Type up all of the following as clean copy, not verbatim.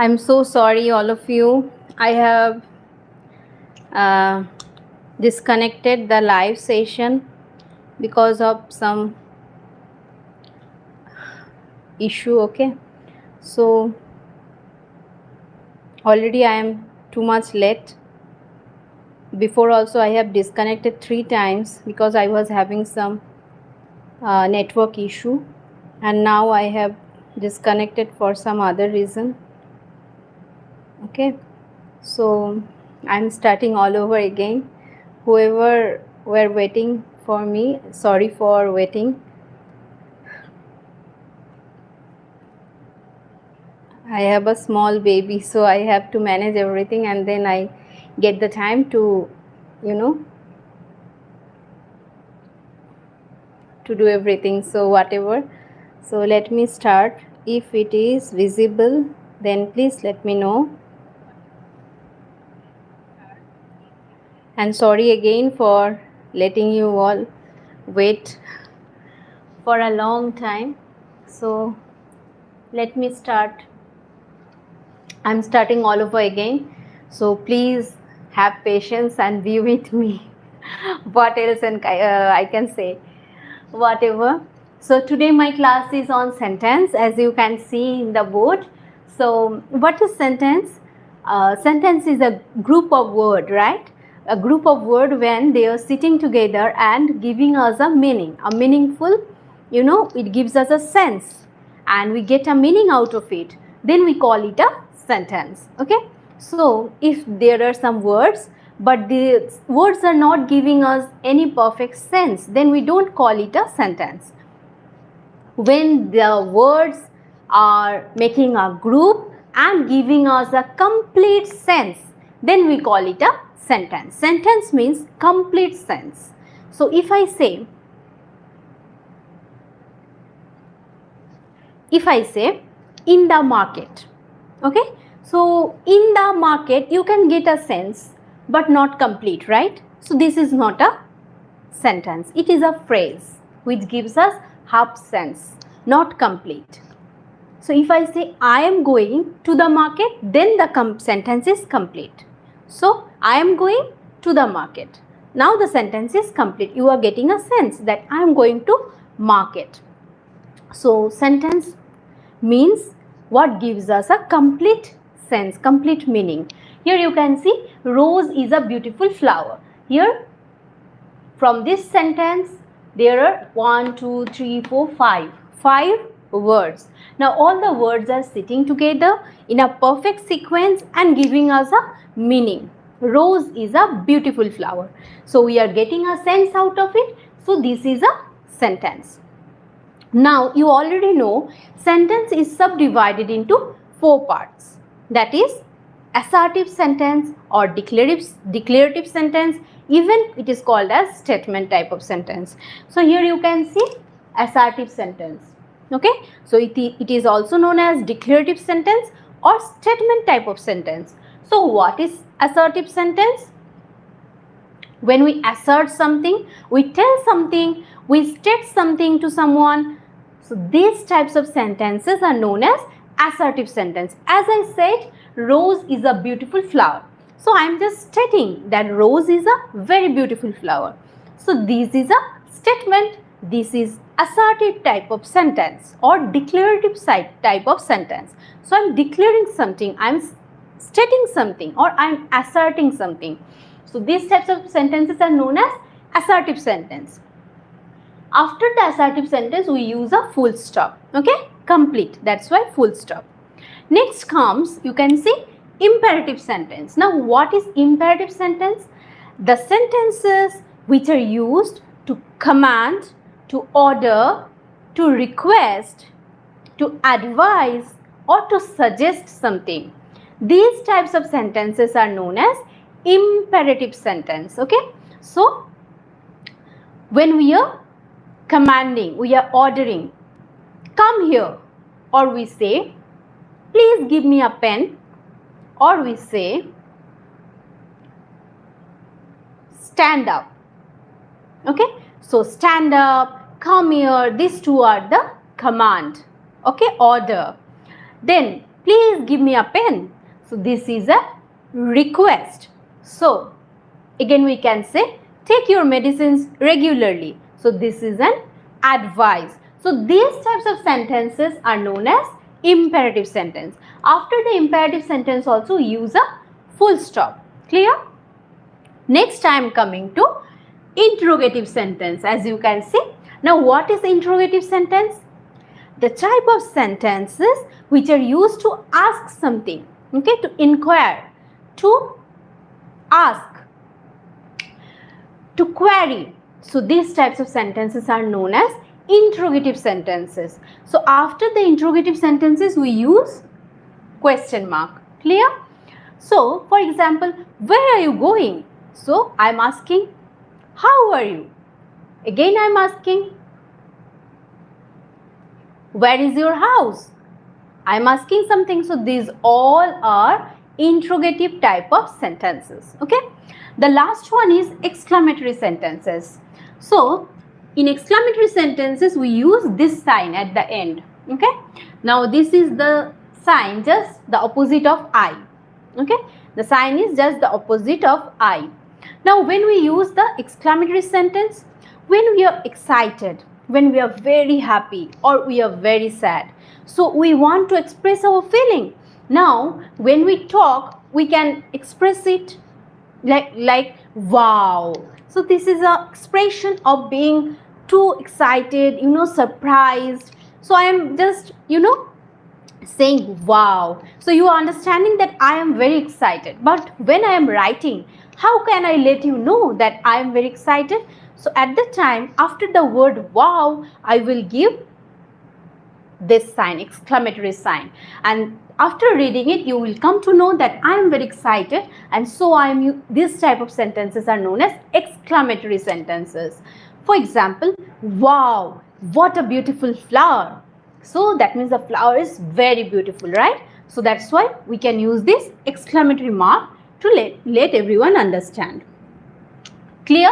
I'm so sorry, all of you. I have uh, disconnected the live session because of some issue. Okay, so already I am too much late. Before also I have disconnected 3 times because I was having some network issue, and now I have disconnected for some other reason. Okay, so I'm starting all over again. Whoever were waiting for me, sorry for waiting. I have a small baby, so I have to manage everything, and then I get the time to, to do everything. So whatever. So let me start. If it is visible, then please let me know. And sorry again for letting you all wait for a long time. So let me start. I'm starting all over again. So please have patience and be with me. What else I can say? Whatever. So today my class is on sentence, as you can see in the board. So what is sentence? Sentence is a group of word, right? A group of word when they are sitting together and giving us a meaning, a meaningful, it gives us a sense and we get a meaning out of it. Then we call it a sentence. Okay. So if there are some words but the words are not giving us any perfect sense, then we don't call it a sentence. When the words are making a group and giving us a complete sense, then we call it a sentence. Sentence means complete sense. So if I say in the market, okay, so in the market you can get a sense but not complete, right? So this is not a sentence, it is a phrase which gives us half sense, not complete. So if I say I am going to the market, then the sentence is complete. So I am going to the market. Now the sentence is complete. You are getting a sense that I am going to market. So sentence means what gives us a complete sense, complete meaning. Here you can see rose is a beautiful flower. Here from this sentence there are 1, 2, 3, 4, 5 words. Now all the words are sitting together in a perfect sequence and giving us a meaning. Rose is a beautiful flower. So we are getting a sense out of it. So this is a sentence. Now you already know sentence is subdivided into 4 parts. That is assertive sentence or declarative sentence. Even it is called as statement type of sentence. So here you can see assertive sentence. Okay. So it is also known as declarative sentence or statement type of sentence. So what is assertive sentence? When we assert something, we tell something, we state something to someone. So these types of sentences are known as assertive sentence. As I said, rose is a beautiful flower. So I am just stating that rose is a very beautiful flower. So this is a statement. This is assertive type of sentence or declarative type of sentence. So I am declaring something, I am stating something, or I am asserting something. So these types of sentences are known as assertive sentence. After the assertive sentence, we use a full stop. Okay, complete. That's why full stop. Next comes, you can see imperative sentence. Now, what is imperative sentence? The sentences which are used to command, to order, to request, to advise, or to suggest something. These types of sentences are known as imperative sentence. Okay, so when we are commanding, we are ordering, come here, or we say please give me a pen, or we say stand up. Okay, so stand up, come here, these two are the command. Okay, order. Then please give me a pen. So this is a request. So again we can say, take your medicines regularly. So this is an advice. So these types of sentences are known as imperative sentence. After the imperative sentence also use a full stop. Clear? Next I am coming to interrogative sentence. As you can see. Now what is interrogative sentence? The type of sentences which are used to ask something. Okay, to inquire, to ask, to query. So these types of sentences are known as interrogative sentences. So after the interrogative sentences we use question mark. Clear? So for example, where are you going? So I am asking, how are you? Again I am asking, where is your house? I am asking something. So these all are interrogative type of sentences. Okay. The last one is exclamatory sentences. So in exclamatory sentences we use this sign at the end. Okay. Now this is the sign, just the opposite of I. Okay. The sign is just the opposite of I. Now when we use the exclamatory sentence, when we are excited, when we are very happy or we are very sad, so we want to express our feeling. Now when we talk we can express it like wow. So this is an expression of being too excited, surprised. So I am just saying wow. So you are understanding that I am very excited. But when I am writing, how can I let you know that I am very excited? So at the time, after the word wow, I will give this sign, exclamatory sign. And after reading it, you will come to know that I am very excited. And so this type of sentences are known as exclamatory sentences. For example, wow, what a beautiful flower. So that means the flower is very beautiful, right? So that's why we can use this exclamatory mark to let everyone understand. Clear?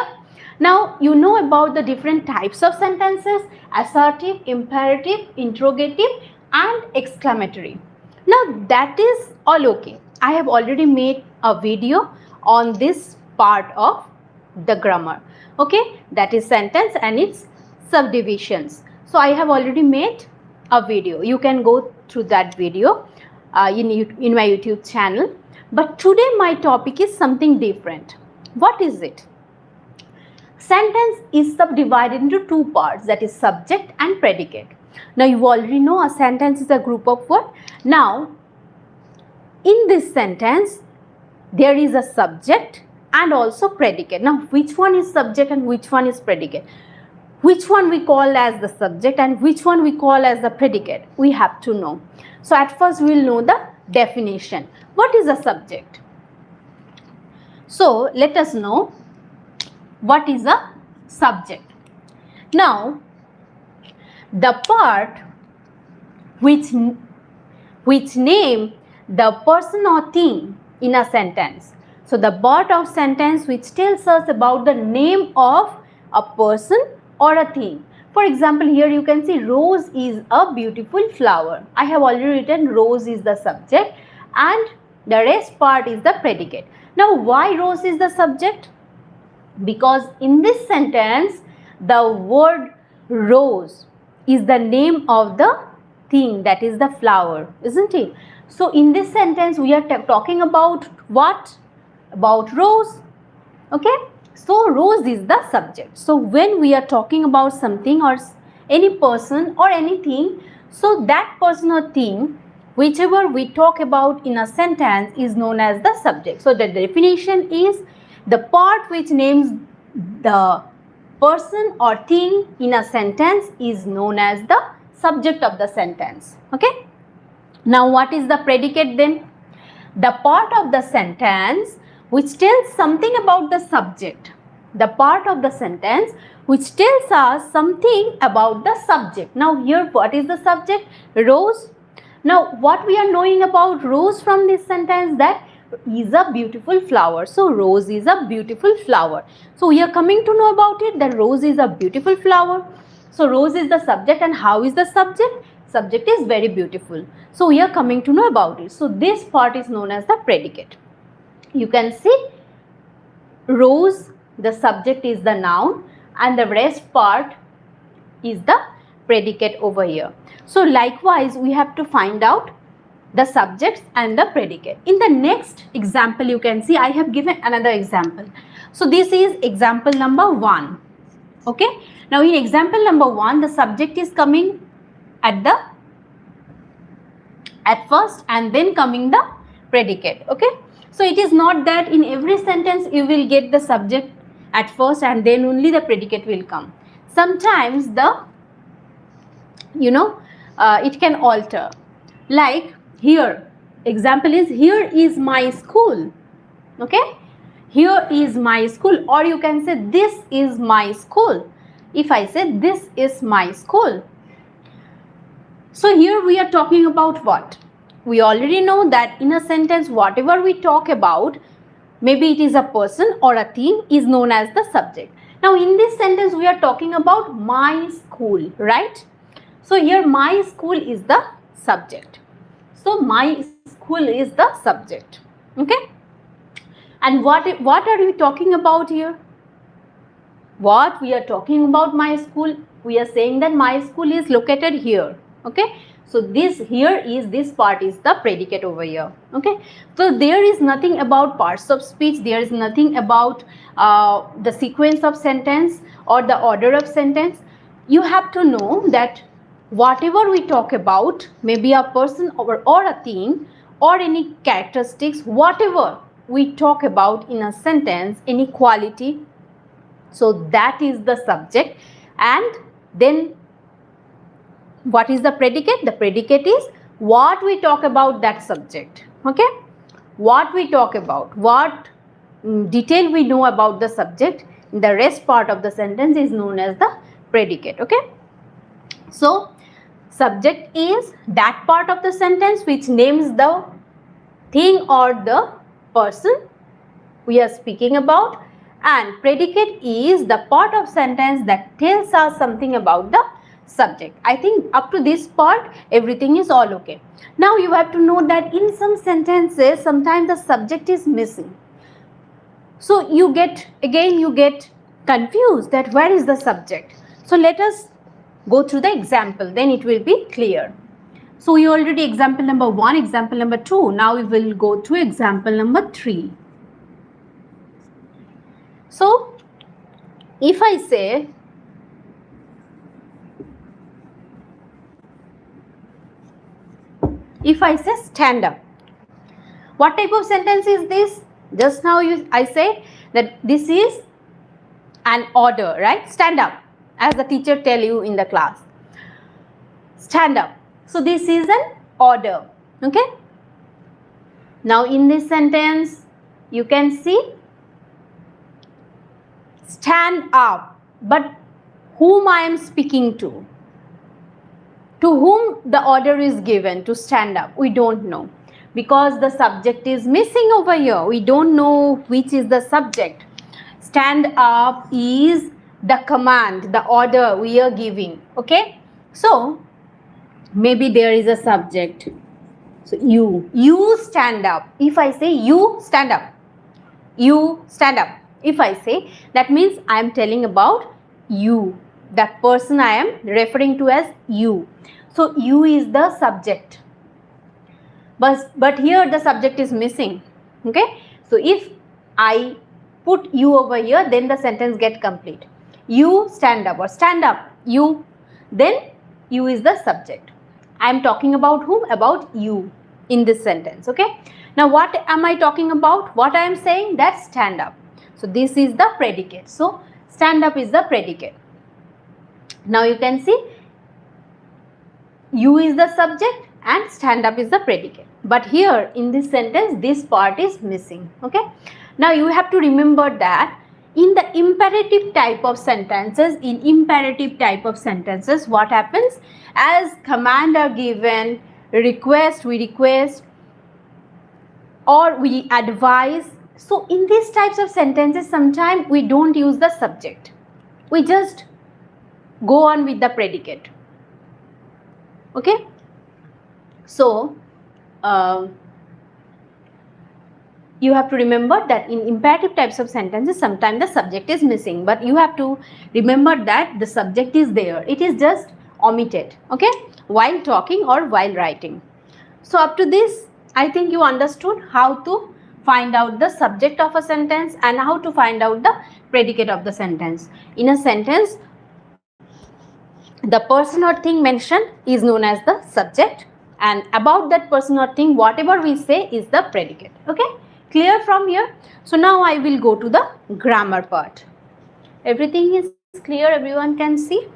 Now you know about the different types of sentences: assertive, imperative, interrogative and exclamatory. Now that is all okay. I have already made a video on this part of the grammar. Okay, that is sentence and its subdivisions. So I have already made a video. You can go through that video in my YouTube channel. But today my topic is something different. What is it? Sentence is subdivided into two parts, that is subject and predicate. Now you already know a sentence is a group of words. Now in this sentence there is a subject and also predicate. Now which one is subject and which one is predicate? Which one we call as the subject and which one we call as the predicate? We have to know. So at first we will know the definition. What is a subject? So let us know what is a subject. Now the part which name the person or thing in a sentence. So the part of sentence which tells us about the name of a person or a thing. For example, here you can see rose is a beautiful flower. I have already written rose is the subject and the rest part is the predicate. Now why rose is the subject? Because in this sentence the word rose is the name of the thing, that is the flower, isn't it? So in this sentence we are talking about what? About rose. Okay, so rose is the subject. So when we are talking about something or any person or anything, so that person or thing whichever we talk about in a sentence is known as the subject. So the definition is the part which names the person or thing in a sentence is known as the subject of the sentence. Okay. Now what is the predicate then? The part of the sentence which tells something about the subject. The part of the sentence which tells us something about the subject. Now here what is the subject? Rose. Now what we are knowing about rose from this sentence? That is a beautiful flower. So rose is a beautiful flower. So we are coming to know about it that rose is a beautiful flower. So rose is the subject, and how is the subject? subject is very beautiful. So we are coming to know about it. So this part is known as the predicate. You can see Rose, the subject is the noun, and the rest part is the predicate over here. So likewise, we have to find out the subjects and the predicate. In the next example, you can see I have given another example. So this is example number 1. Okay. Now in example number 1, the subject is coming at first and then coming the predicate. Okay. So it is not that in every sentence you will get the subject at first and then only the predicate will come. Sometimes it can alter. Like here, example is here is my school. Okay. Here is my school, or you can say this is my school. If I say this is my school. So here we are talking about what? We already know that in a sentence, whatever we talk about, maybe it is a person or a thing, is known as the subject. Now in this sentence, we are talking about my school, right? So here my school is the subject. So my school is the subject. Okay. And what are we talking about here? What we are talking about my school, we are saying that my school is located here. Okay. So this part is the predicate over here. Okay. So there is nothing about parts of speech. There is nothing about the sequence of sentence or the order of sentence. You have to know that whatever we talk about, maybe a person or a thing or any characteristics, whatever we talk about in a sentence, any quality, so that is the subject. And then what is the predicate? The predicate is what we talk about that subject. Okay. What we talk about, what detail we know about the subject, the rest part of the sentence is known as the predicate. Okay. So subject is that part of the sentence which names the thing or the person we are speaking about, and predicate is the part of sentence that tells us something about the subject. I think up to this part everything is all okay. Now you have to know that in some sentences sometimes the subject is missing. So you get confused that where is the subject. So let us go through the example, then it will be clear. So we already example number 1, example number 2. Now we will go to example number 3. So if I say stand up, what type of sentence is this? Just now I say that this is an order, right? Stand up, as the teacher tell you in the class. Stand up. So this is an order. Okay. Now in this sentence you can see stand up, but whom I am speaking to whom the order is given to stand up, we don't know, because the subject is missing over here. We don't know which is the subject. Stand up is the command, the order we are giving. Okay. So maybe there is a subject. So you stand up. If I say you stand up, you stand up. If I say, that means I am telling about you, that person I am referring to as you. So you is the subject, but here the subject is missing. Okay. So if I put you over here, then the sentence get complete. You stand up, or stand up, you, then you is the subject. I am talking about whom? About you in this sentence. Okay. Now what am I talking about? What I am saying? That stand up. So this is the predicate. So stand up is the predicate. Now you can see you is the subject and stand up is the predicate. But here in this sentence, this part is missing. Okay. Now you have to remember that in the imperative type of sentences, what happens? As command are given, we request, or we advise. So in these types of sentences, sometimes we don't use the subject. We just go on with the predicate. Okay, so you have to remember that in imperative types of sentences sometimes the subject is missing, but you have to remember that the subject is there, it is just omitted, okay, while talking or while writing. So up to this, I think you understood how to find out the subject of a sentence and how to find out the predicate of the sentence. In a sentence, the person or thing mentioned is known as the subject, and about that person or thing whatever we say is the predicate. Okay, clear from here? So now I will go to the grammar part. Everything is clear, everyone can see?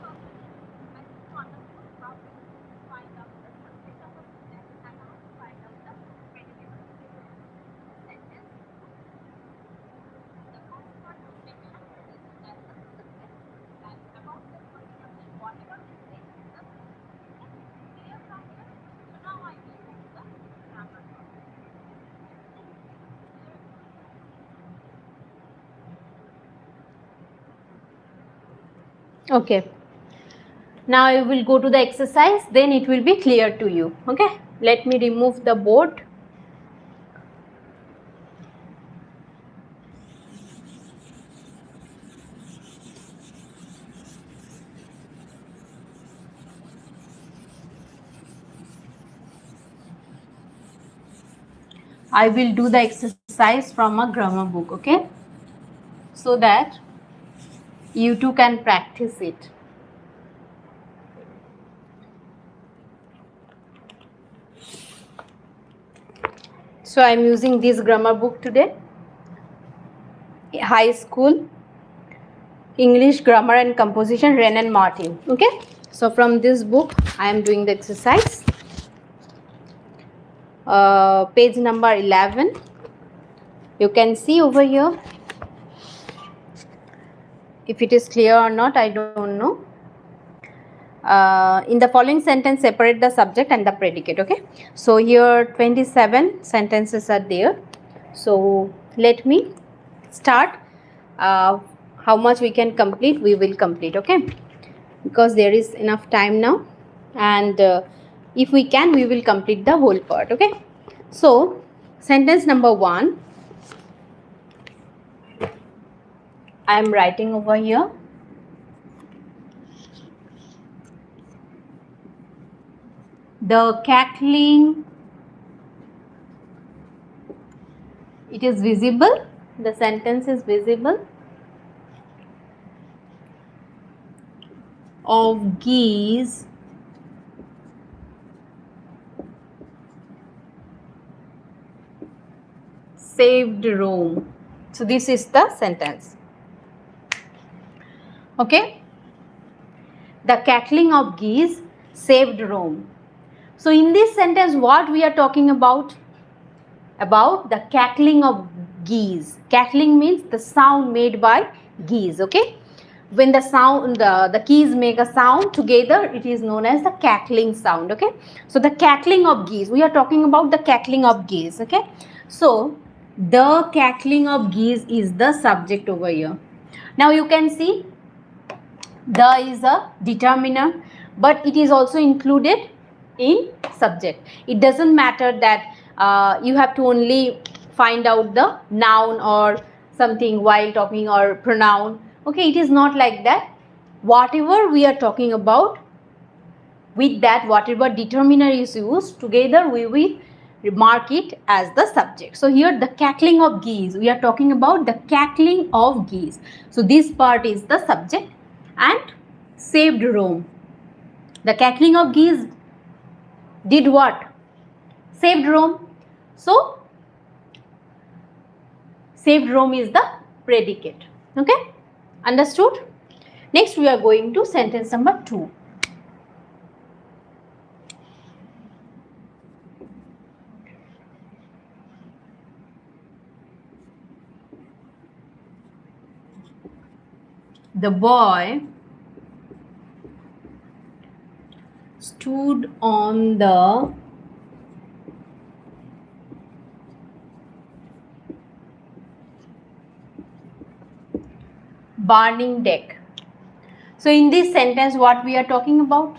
Okay, now I will go to the exercise, then it will be clear to you. Okay, let me remove the board. I will do the exercise from a grammar book, okay, so that you too can practice it. So I am using this grammar book today, high school English grammar and composition, Wren and Martin. Okay, so from this book I am doing the exercise, page number 11. You can see over here. If it is clear or not, I don't know. In the following sentence, separate the subject and the predicate. Okay, so here 27 sentences are there. So let me start. How much we can complete, we will complete. Okay, because there is enough time now, and if we can, we will complete the whole part. Okay, so sentence number 1 I am writing over here. The cackling, it is visible, the sentence is visible, of geese saved Rome. So this is the sentence. Okay, the cackling of geese saved Rome. So in this sentence, what we are talking about the cackling of geese. Cackling means the sound made by geese. Okay, when the sound, the geese make a sound together, it is known as the cackling sound. Okay, so the cackling of geese, we are talking about the cackling of geese. Okay, so the cackling of geese is the subject over here. Now you can see the is a determiner, but it is also included in subject. It doesn't matter that you have to only find out the noun or something while talking, or pronoun. Okay, it is not like that. Whatever we are talking about, with that whatever determiner is used together, we will mark it as the subject. So here the cackling of geese, we are talking about the cackling of geese. So this part is the subject, and saved Rome. The cackling of geese did what? Saved Rome. So saved Rome is the predicate. Okay, understood? Next we are going to sentence number 2. The boy stood on the burning deck. So in this sentence, what we are talking about?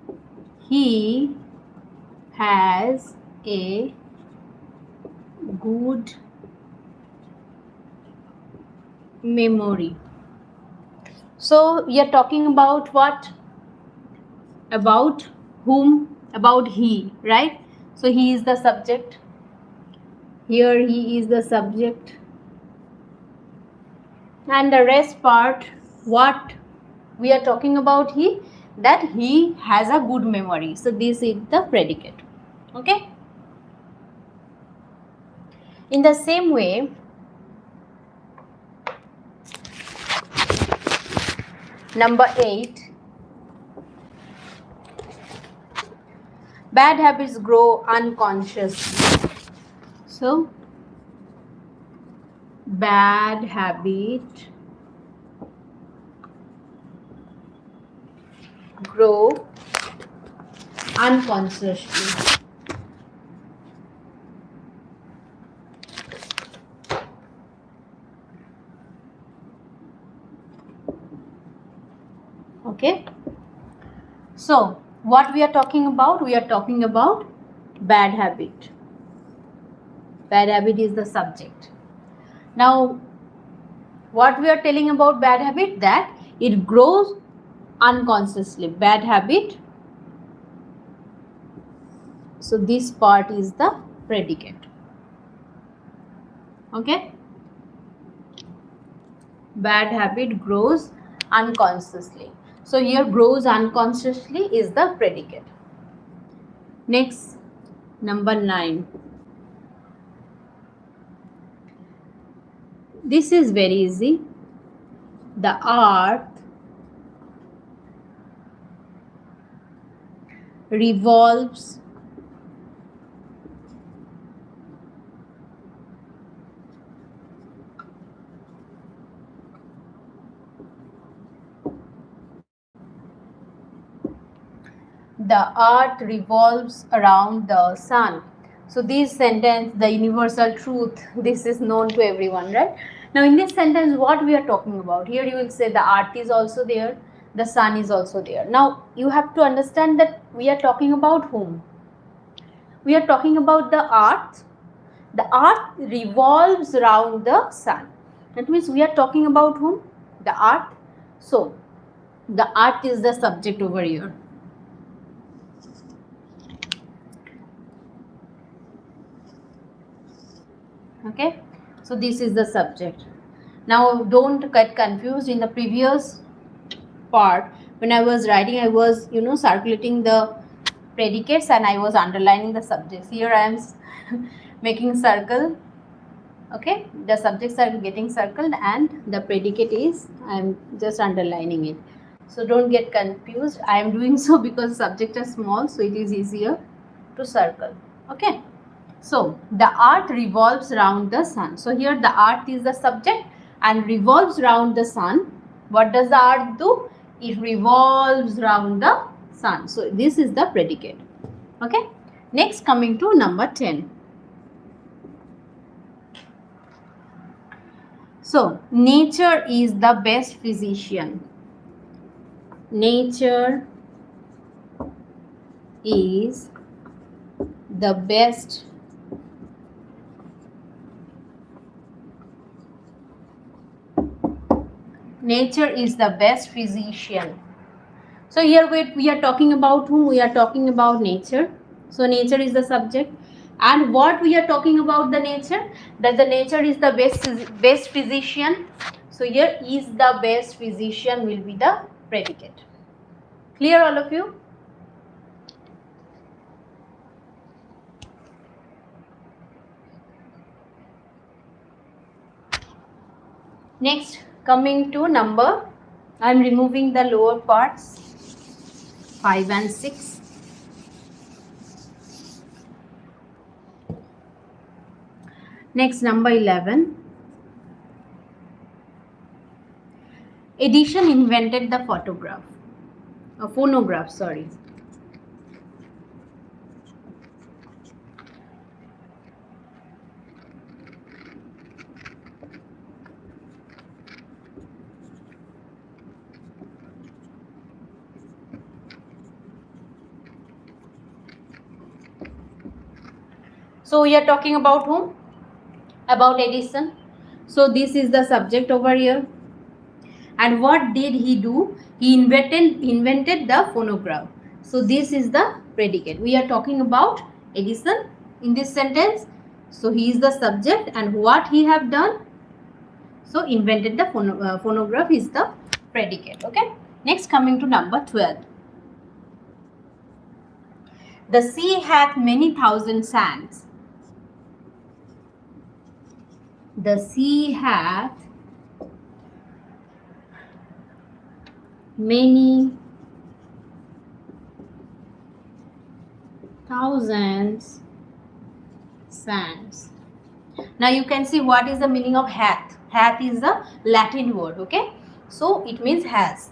he has a good memory. So we are talking about what? About whom? About he, right? So he is the subject. Here he is the subject. And the rest part, what we are talking about that he has a good memory. So this is the predicate. Okay. In the same way, number 8, bad habits grow unconsciously. So bad habit grow unconsciously. Okay. So what we are talking about? We are talking about bad habit. Bad habit is the subject. Now what we are telling about bad habit, that it grows unconsciously. Bad habit. So this part is the predicate. Okay. Bad habit grows unconsciously. So here grows unconsciously is the predicate. Next, number 9. This is very easy. The earth revolves around the sun. So this sentence, the universal truth, this is known to everyone, right? Now in this sentence, what we are talking about? Here you will say the earth is also there, the sun is also there. Now you have to understand that we are talking about whom? We are talking about the earth. The earth revolves around the sun. That means we are talking about whom? The earth. So the earth is the subject over here. Okay, so this is the subject. Now don't get confused. In the previous part, when I was writing, I was circulating the predicates and I was underlining the subjects. Here I am making circle. Okay, the subjects are getting circled and the predicate is I am just underlining it. So don't get confused. I am doing so because subjects are small, so it is easier to circle. Okay. So the earth revolves around the sun. So here the earth is the subject and revolves around the sun. What does the earth do? It revolves around the sun. So this is the predicate. Okay. Next, coming to number 10. So nature is the best physician. Nature is the best physician. So here we are talking about whom? We are talking about nature. So nature is the subject. And what we are talking about the nature? That the nature is the best physician. So here is the best physician will be the predicate. Clear all of you? Next, coming to number, I am removing the lower parts 5 and 6. Next, number 11. Edison invented the phonograph, sorry. So we are talking about whom? About Edison. So this is the subject over here. And what did he do? He invented the phonograph. So this is the predicate. We are talking about Edison in this sentence. So he is the subject, and what he have done? So invented the phonograph is the predicate. Okay. Next, coming to number 12. The sea hath many thousand sands. The sea hath many thousands sands. Now you can see what is the meaning of hath. Hath is the Latin word, okay? So it means has.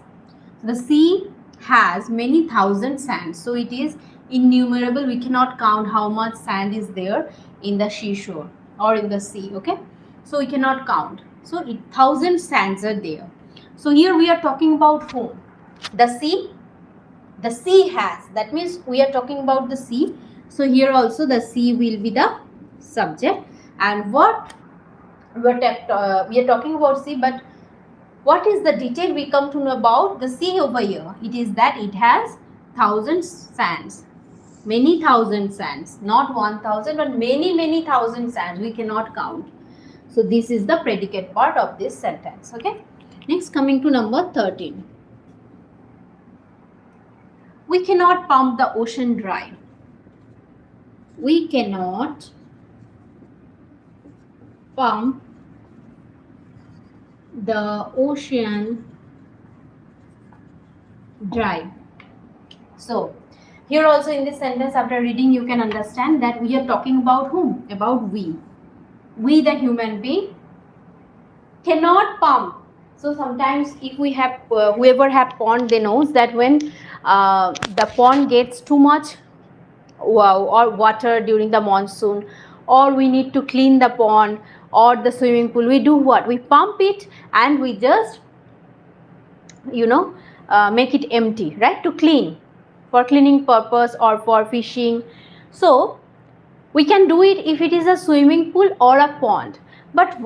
The sea has many thousand sands. So it is innumerable. We cannot count how much sand is there in the seashore or in the sea, okay? So we cannot count. So 1,000 sands are there. So here we are talking about whom? The sea. The sea has. That means we are talking about the sea. So here also the sea will be the subject. And what we are talking about sea, but what is the detail we come to know about the sea over here? It is that it has 1,000 sands. Many thousand sands. Not 1,000 but many thousand sands. We cannot count. So this is the predicate part of this sentence. Okay. Next, coming to number 13. We cannot pump the ocean dry. We cannot pump the ocean dry. So here also in this sentence, after reading, you can understand that we are talking about whom? About we. We, the human being, cannot pump. So sometimes if we have whoever have pond, they knows that when the pond gets too much or water during the monsoon, or we need to clean the pond or the swimming pool, we do what? We pump it and we just make it empty, right, to clean, for cleaning purpose or for fishing. So we can do it if it is a swimming pool or a pond. But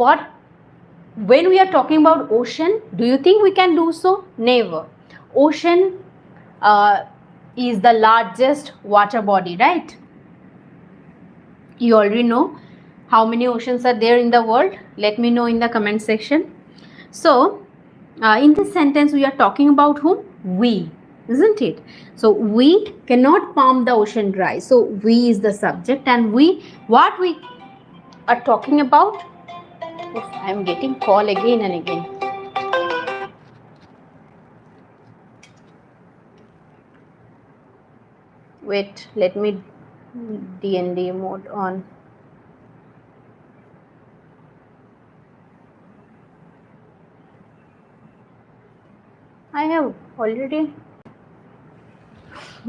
when we are talking about ocean, do you think we can do so? Never. Ocean is the largest water body, right? You already know how many oceans are there in the world. Let me know in the comment section. So in this sentence we are talking about whom? We, isn't it? So we cannot pump the ocean dry. So we is the subject, and what we are talking about. I am getting call again and again. Wait, let me DND mode on. I have already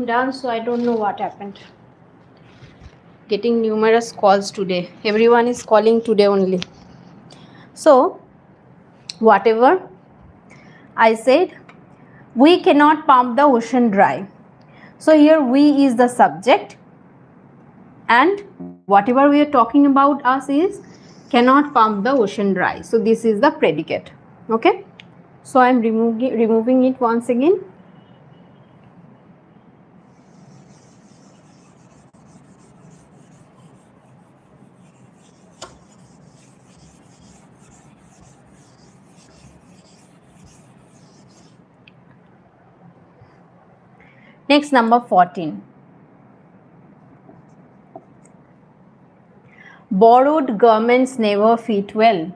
done, so I don't know what happened. Getting numerous calls today. Everyone is calling today only. So whatever I said, we cannot pump the ocean dry. So here we is the subject, and whatever we are talking about us is cannot pump the ocean dry. So this is the predicate. Okay. So I am removing it once again. Next, number 14. Borrowed garments never fit well.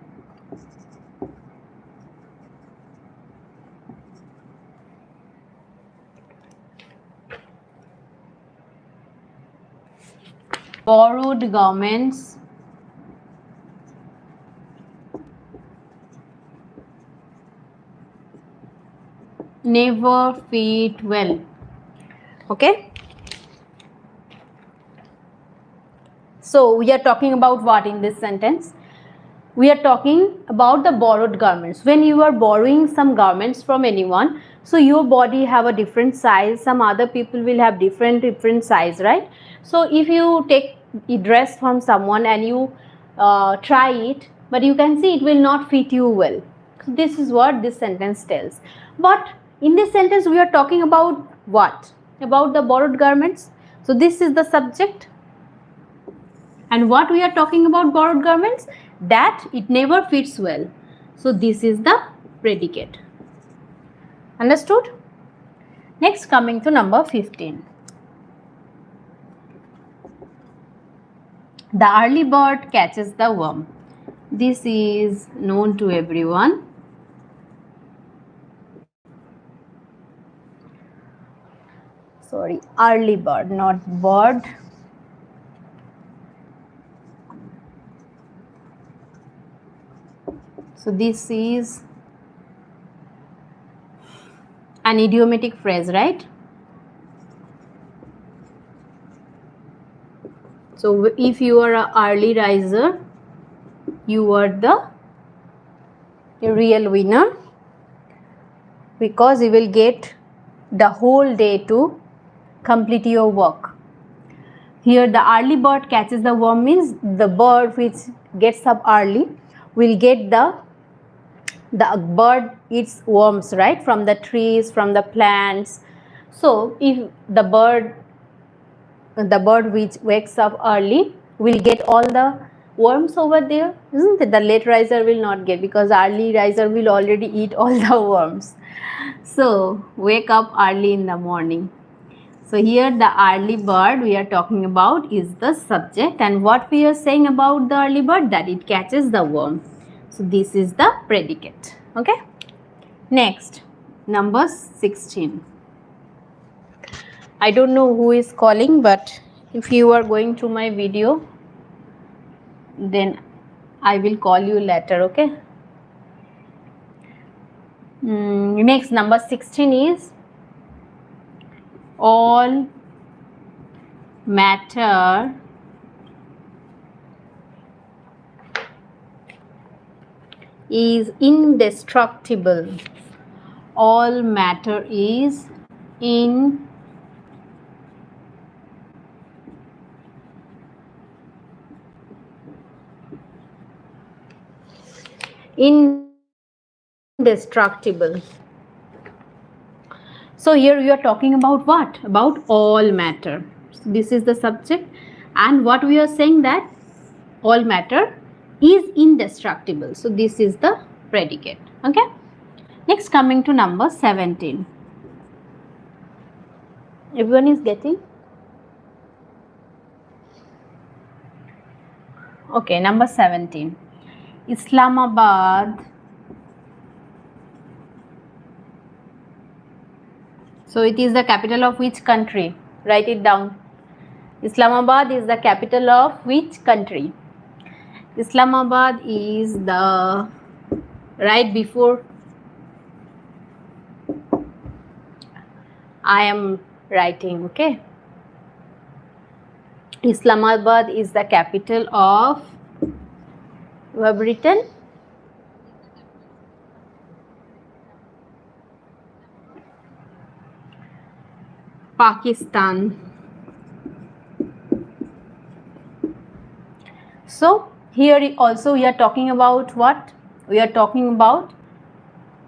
Borrowed garments never fit well. Okay. So we are talking about what in this sentence? We are talking about the borrowed garments. When you are borrowing some garments from anyone, so your body have a different size, some other people will have different size, right? So if you take a dress from someone and you try it, but you can see it will not fit you well. So this is what this sentence tells. But in this sentence we are talking about what? About the borrowed garments. So this is the subject. And what we are talking about borrowed garments? That it never fits well. So this is the predicate. Understood? Next, coming to number 15. The early bird catches the worm. This is known to everyone. Sorry, early bird, not bird. So this is an idiomatic phrase, right? So if you are an early riser, you are the real winner, because you will get the whole day to complete your work. Here the early bird catches the worm means the bird which gets up early will get the bird eats worms, right, from the trees, from the plants. So if the bird which wakes up early will get all the worms over there, isn't it? The late riser will not get, because early riser will already eat all the worms. So wake up early in the morning. So here the early bird we are talking about is the subject, and what we are saying about the early bird, that it catches the worm. So this is the predicate. Okay. Next, number 16. I don't know who is calling, but if you are going to my video, then I will call you later. Okay. Next, number 16 is all matter is indestructible. All matter is indestructible. So here we are talking about what? About all matter. So this is the subject, and what we are saying, that all matter is indestructible. So this is the predicate. Okay. Next, coming to number 17. Everyone is getting? Okay, number 17. Islamabad. So it is the capital of which country? Write it down. Islamabad is the capital of which country? Islamabad is the, right before I am writing, okay? Islamabad is the capital of, you have written? Pakistan. So here also we are talking about what? We are talking about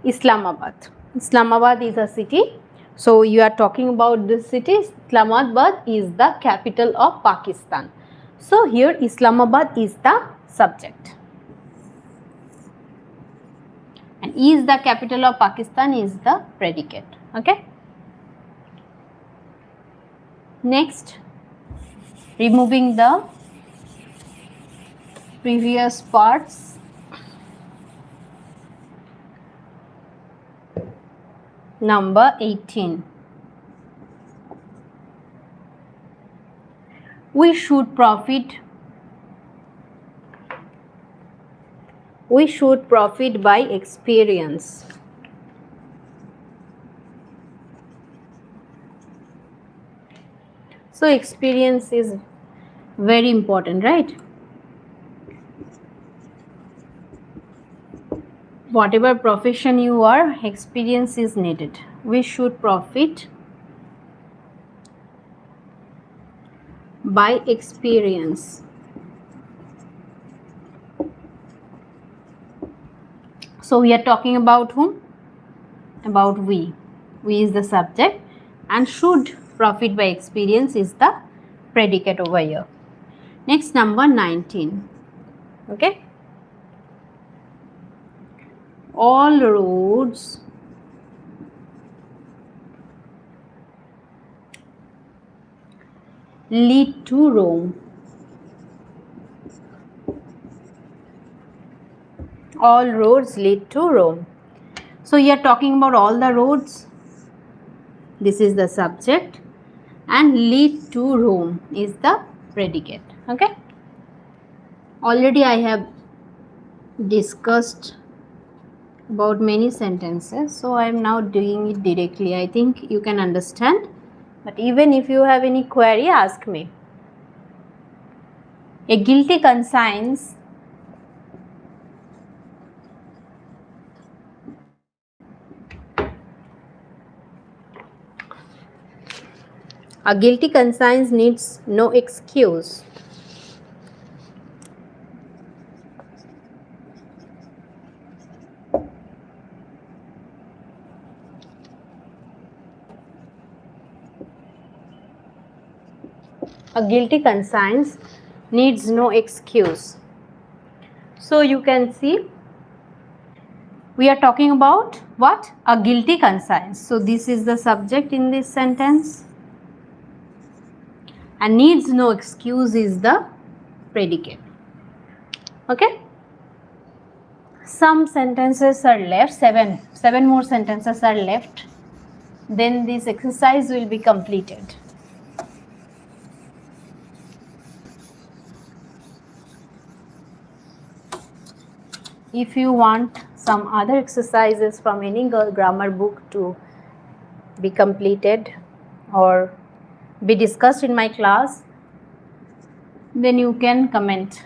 Islamabad. Islamabad is a city. So you are talking about this city. Islamabad is the capital of Pakistan. So here Islamabad is the subject. And is the capital of Pakistan is the predicate. Okay. Next, removing the previous parts. Number 18. We should profit by experience. So experience is very important, right? Whatever profession you are, experience is needed. We should profit by experience. So we are talking about whom? About we. We is the subject and should profit by experience is the predicate over here. Next, number 19. Okay. All roads lead to Rome. All roads lead to Rome. So you are talking about all the roads. This is the subject and lead to Rome is the predicate. Okay. Already I have discussed about many sentences, so I am now doing it directly. I think you can understand, but even if you have any query, ask me. A guilty conscience needs no excuse. A guilty conscience needs no excuse. So you can see we are talking about what? A guilty conscience. So this is the subject in this sentence and needs no excuse is the predicate. Okay. Some sentences are left, seven more sentences are left. Then this exercise will be completed. If you want some other exercises from any grammar book to be completed or be discussed in my class, then you can comment.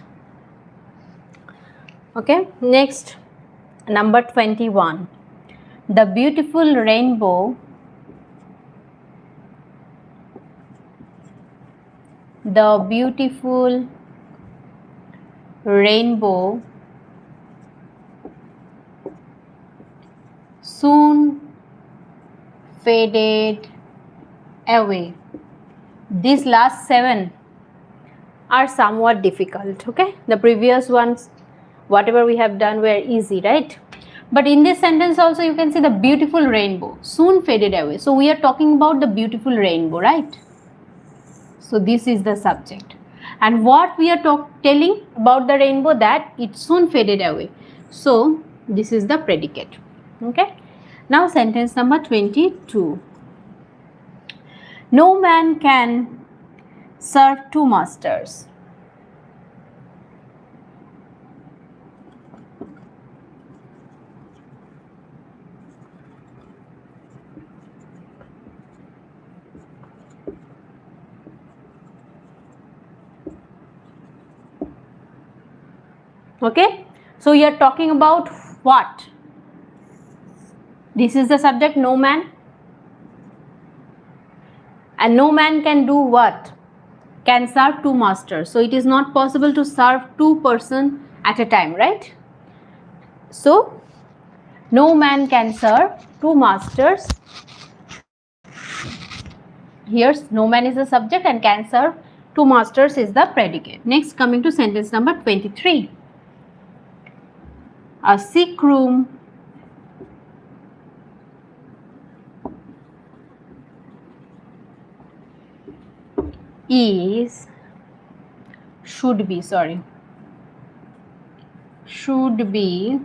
Okay, next, number 21. The beautiful rainbow soon faded away. These last 7 are somewhat difficult. Okay, the previous ones, whatever we have done, were easy, right? But in this sentence also you can see the beautiful rainbow soon faded away. So we are talking about the beautiful rainbow, right? So this is the subject, and what we are telling about the rainbow, that it soon faded away. So this is the predicate. Okay. Now sentence number 22. No man can serve 2 masters. Okay, so we are talking about what? This is the subject, no man, and no man can do what? Can serve 2 masters. So it is not possible to serve 2 persons at a time, right? So no man can serve 2 masters. Here no man is the subject and can serve 2 masters is the predicate. Next, coming to sentence number 23. A sick room should be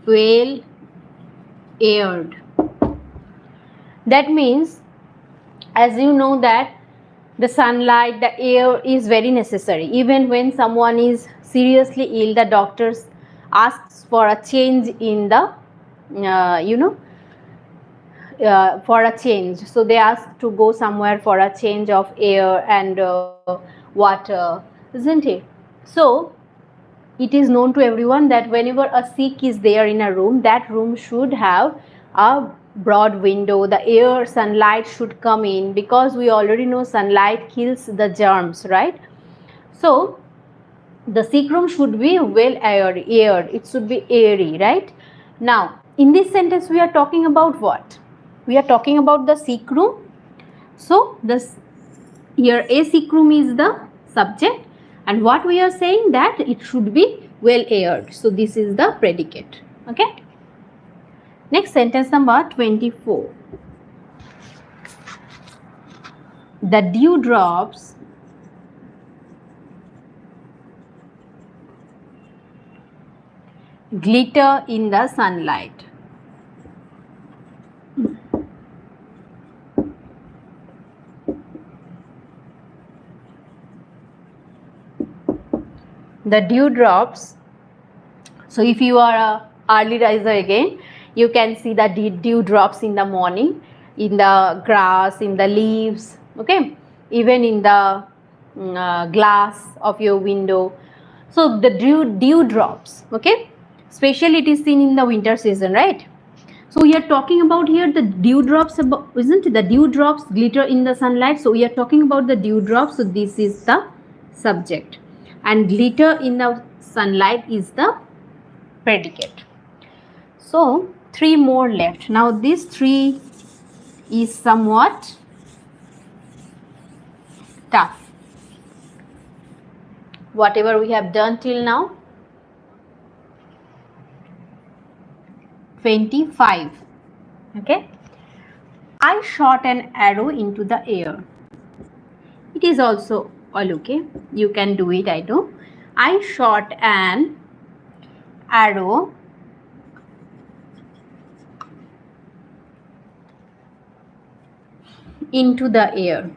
well aired. That means, as you know, that the sunlight, the air is very necessary. Even when someone is seriously ill, the doctors asks for a change in the for a change. So they ask to go somewhere for a change of air and water, isn't it? So it is known to everyone that whenever a sick is there in a room, that room should have a broad window, the air, sunlight should come in, because we already know sunlight kills the germs, right? So the sick room should be well aired, it should be airy, right? Now in this sentence we are talking about what? We are talking about the sick room. So this here a sick room is the subject, and what we are saying that it should be well aired. So this is the predicate. Okay. Next, sentence number 24. The dewdrops glitter in the sunlight. The dewdrops. So if you are a early riser again, you can see the dewdrops in the morning, in the grass, in the leaves, okay, even in the glass of your window. So the dewdrops, okay, especially it is seen in the winter season, right? So we are talking about here the dewdrops, isn't it? The dewdrops glitter in the sunlight. So we are talking about the dewdrops. So this is the subject, and glitter in the sunlight is the predicate. So 3 more left. Now this 3 is somewhat tough. Whatever we have done till now. 25. Okay. I shot an arrow into the air. It is also all okay. You can do it, I know. I shot an arrow into the air.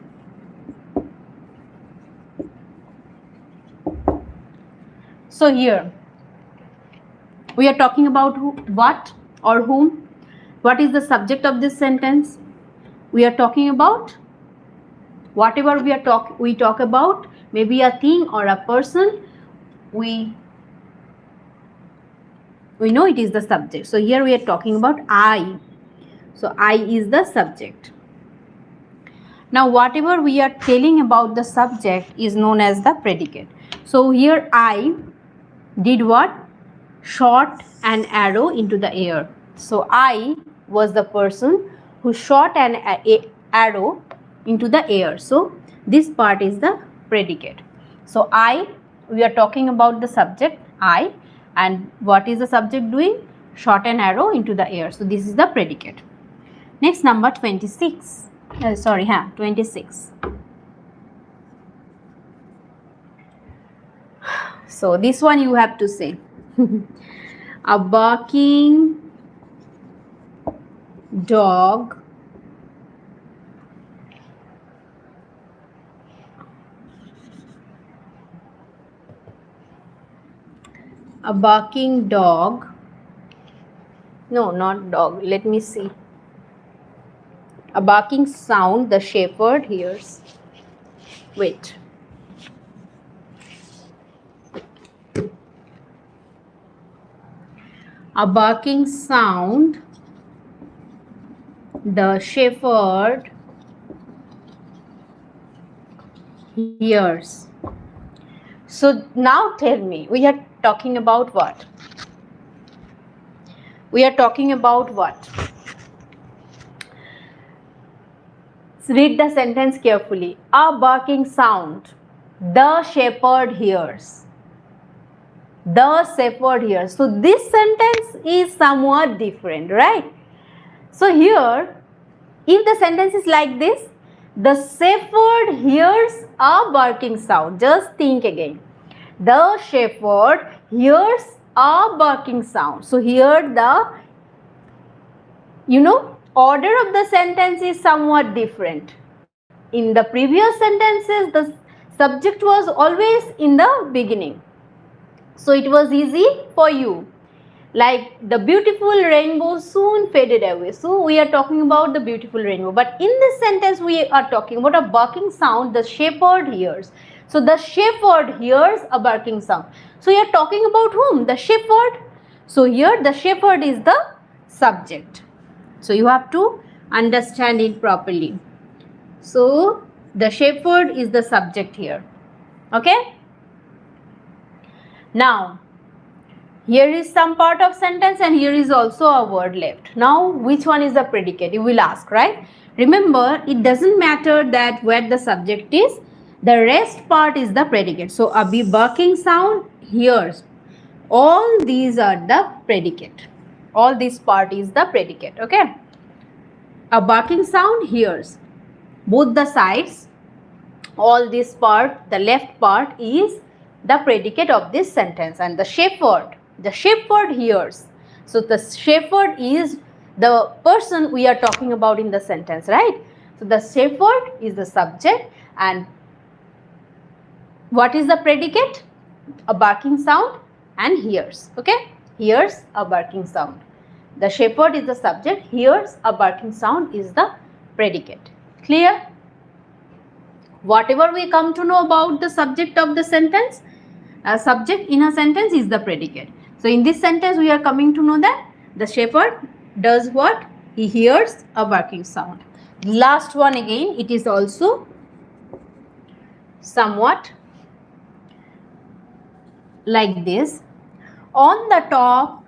So here we are talking about what or whom? What is the subject of this sentence? We are talking about whatever we talk about, maybe a thing or a person, we know it is the subject. So here we are talking about I. So I is the subject. Now whatever we are telling about the subject is known as the predicate. So here I did what? Shot an arrow into the air. So I was the person who shot an arrow into the air. So this part is the predicate. So I, we are talking about the subject I, and what is the subject doing? Shot an arrow into the air. So this is the predicate. Next, number 26. 26. So this one you have to say. A barking dog no, not dog, let me see. A barking sound the shepherd hears. Wait. A barking sound the shepherd hears. So now tell me, we are talking about what? We are talking about what? Read the sentence carefully. A barking sound the shepherd hears. The shepherd hears. So this sentence is somewhat different, right? So here, if the sentence is like this, the shepherd hears a barking sound. Just think again. The shepherd hears a barking sound. So here the, order of the sentence is somewhat different. In the previous sentences, the subject was always in the beginning. So it was easy for you. Like the beautiful rainbow soon faded away. So we are talking about the beautiful rainbow. But in this sentence, we are talking about a barking sound the shepherd hears. So the shepherd hears a barking sound. So you are talking about whom? The shepherd. So here the shepherd is the subject. So you have to understand it properly. So the shepherd is the subject here. Okay. Now here is some part of sentence and here is also a word left. Now which one is the predicate? You will ask, right? Remember, it doesn't matter that where the subject is. The rest part is the predicate. So a barking sound, hears. All these are the predicate. All this part is the predicate. Okay. A barking sound, hears. Both the sides, all this part, the left part is the predicate of this sentence, and the shepherd hears. So the shepherd is the person we are talking about in the sentence, right? So the shepherd is the subject, and what is the predicate? A barking sound, and hears. Okay, hears a barking sound. The shepherd is the subject, hears a barking sound is the predicate. Clear? Whatever we come to know about the subject of the sentence, subject in a sentence is the predicate. So in this sentence we are coming to know that the shepherd does what? He hears a barking sound. Last one again, it is also somewhat like this. On the top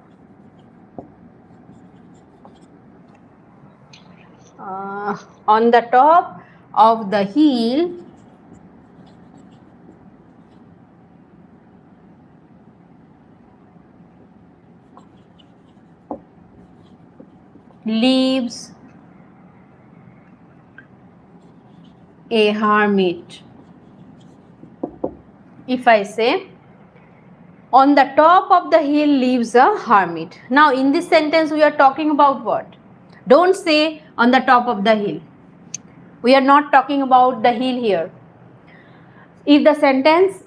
of the hill lives a hermit. If I say, on the top of the hill lives a hermit. Now in this sentence we are talking about what? Don't say on the top of the hill. We are not talking about the hill here. If the sentence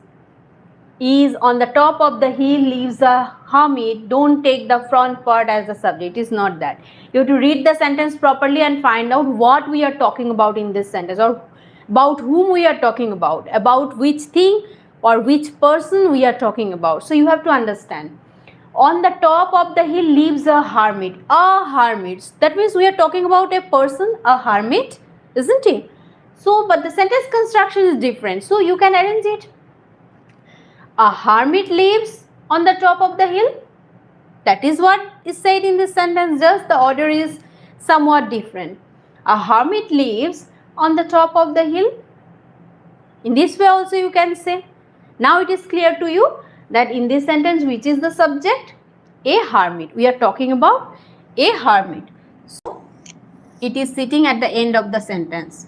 is on the top of the hill lives a hermit, don't take the front part as the subject. It is not that. You have to read the sentence properly and find out what we are talking about in this sentence, or about whom we are talking about which thing or which person we are talking about. So you have to understand. On the top of the hill lives a hermit. A hermit. That means we are talking about a person, a hermit, isn't it? So, but the sentence construction is different. So you can arrange it. A hermit lives on the top of the hill. That is what is said in this sentence. Just the order is somewhat different. A hermit lives on the top of the hill. In this way also you can say. Now it is clear to you that in this sentence which is the subject? A hermit. We are talking about a hermit. So it is sitting at the end of the sentence.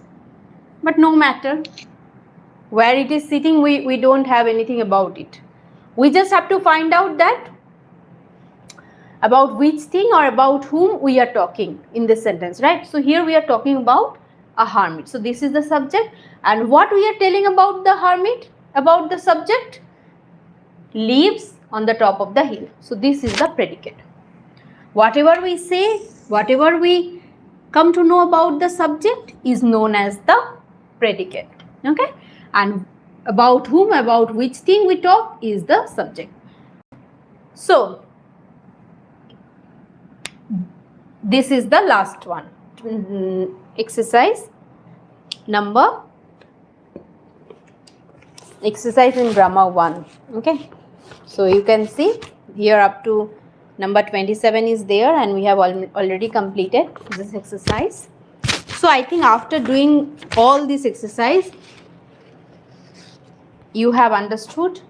But no matter where it is sitting, we don't have anything about it. We just have to find out that about which thing or about whom we are talking in this sentence, right? So here we are talking about a hermit. So this is the subject, and what we are telling about the hermit, about the subject, lives on the top of the hill. So this is the predicate. Whatever we say, whatever we come to know about the subject is known as the predicate. Okay, and about whom, about which thing we talk is the subject. So this is the last one. Exercise in grammar 1. Okay, so you can see here up to number 27 is there, and we have already completed this exercise. So I think after doing all this exercise, you have understood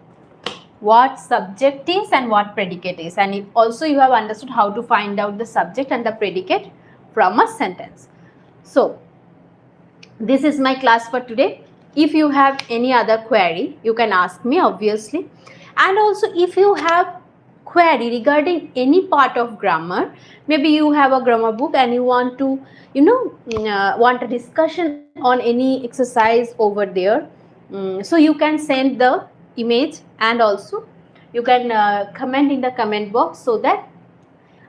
what subject is and what predicate is, and also you have understood how to find out the subject and the predicate from a sentence. So this is my class for today. If you have any other query, you can ask me, obviously. And also if you have query regarding any part of grammar, maybe you have a grammar book and you want to, want a discussion on any exercise over there, so you can send the image, and also you can comment in the comment box so that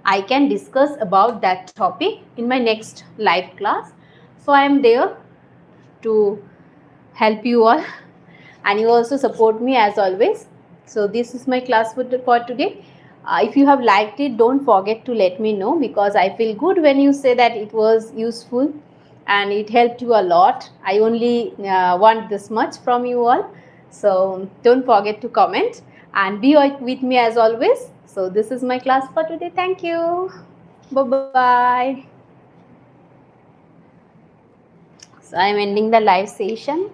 I can discuss about that topic in my next live class. So I am there to help you all, and you also support me as always. So this is my class for today. If you have liked it, don't forget to let me know, because I feel good when you say that it was useful and it helped you a lot. I only want this much from you all. So don't forget to comment and be with me as always. So this is my class for today. Thank you. Bye-bye. So I'm ending the live session.